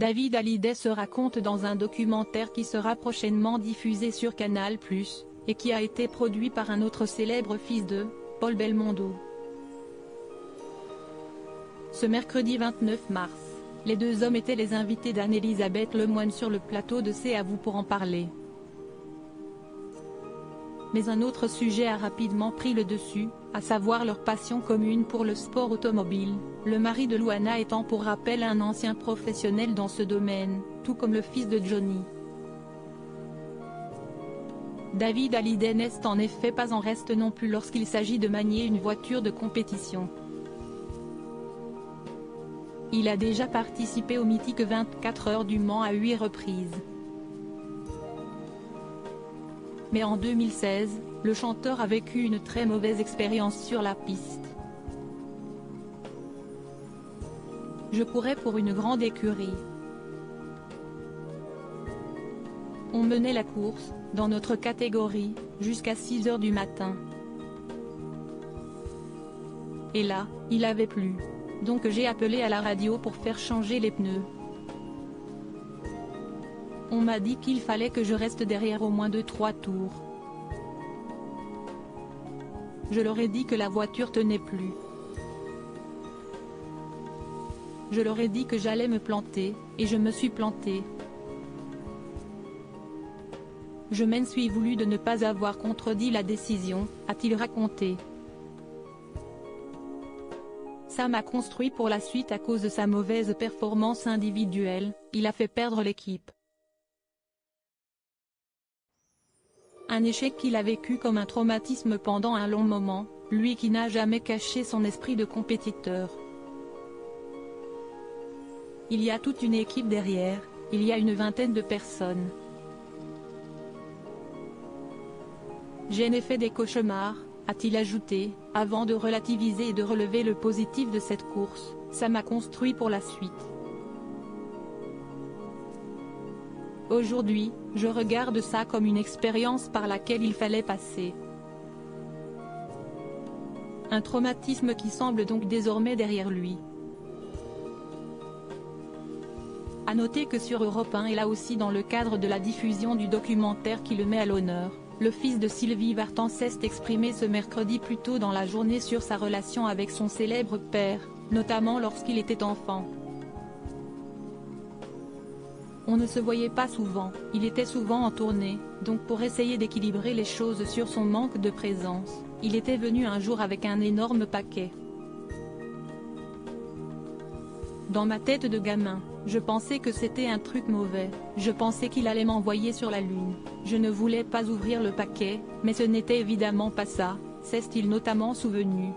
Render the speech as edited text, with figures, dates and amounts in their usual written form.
David Hallyday se raconte dans un documentaire qui sera prochainement diffusé sur Canal+, et qui a été produit par un autre célèbre fils de Paul Belmondo. Ce mercredi 29 mars, les deux hommes étaient les invités d'Anne-Elisabeth Lemoine sur le plateau de C'est à vous pour en parler. Mais un autre sujet a rapidement pris le dessus, à savoir leur passion commune pour le sport automobile, le mari de Louana étant pour rappel un ancien professionnel dans ce domaine, tout comme le fils de Johnny. David Hallyday n'est en effet pas en reste non plus lorsqu'il s'agit de manier une voiture de compétition. Il a déjà participé au mythique 24 heures du Mans à 8 reprises. Mais en 2016, le chanteur a vécu une très mauvaise expérience sur la piste. Je courais pour une grande écurie. On menait la course, dans notre catégorie, jusqu'à 6 heures du matin. Et là, il avait plu. Donc j'ai appelé à la radio pour faire changer les pneus. On m'a dit qu'il fallait que je reste derrière au moins 2-3 tours. Je leur ai dit que la voiture tenait plus. Je leur ai dit que j'allais me planter, et je me suis planté. Je m'en suis voulu de ne pas avoir contredit la décision, a-t-il raconté. Ça m'a construit pour la suite à cause de sa mauvaise performance individuelle, il a fait perdre l'équipe. Un échec qu'il a vécu comme un traumatisme pendant un long moment, lui qui n'a jamais caché son esprit de compétiteur. Il y a toute une équipe derrière, il y a une vingtaine de personnes. J'en ai fait des cauchemars, a-t-il ajouté, avant de relativiser et de relever le positif de cette course, ça m'a construit pour la suite. Aujourd'hui, je regarde ça comme une expérience par laquelle il fallait passer. Un traumatisme qui semble donc désormais derrière lui. À noter que sur Europe 1 et là aussi dans le cadre de la diffusion du documentaire qui le met à l'honneur, le fils de Sylvie Vartan s'est exprimé ce mercredi plus tôt dans la journée sur sa relation avec son célèbre père, notamment lorsqu'il était enfant. On ne se voyait pas souvent, il était souvent en tournée, donc pour essayer d'équilibrer les choses sur son manque de présence, il était venu un jour avec un énorme paquet. Dans ma tête de gamin, je pensais que c'était un truc mauvais, je pensais qu'il allait m'envoyer sur la lune, je ne voulais pas ouvrir le paquet, mais ce n'était évidemment pas ça, s'est-il notamment souvenu.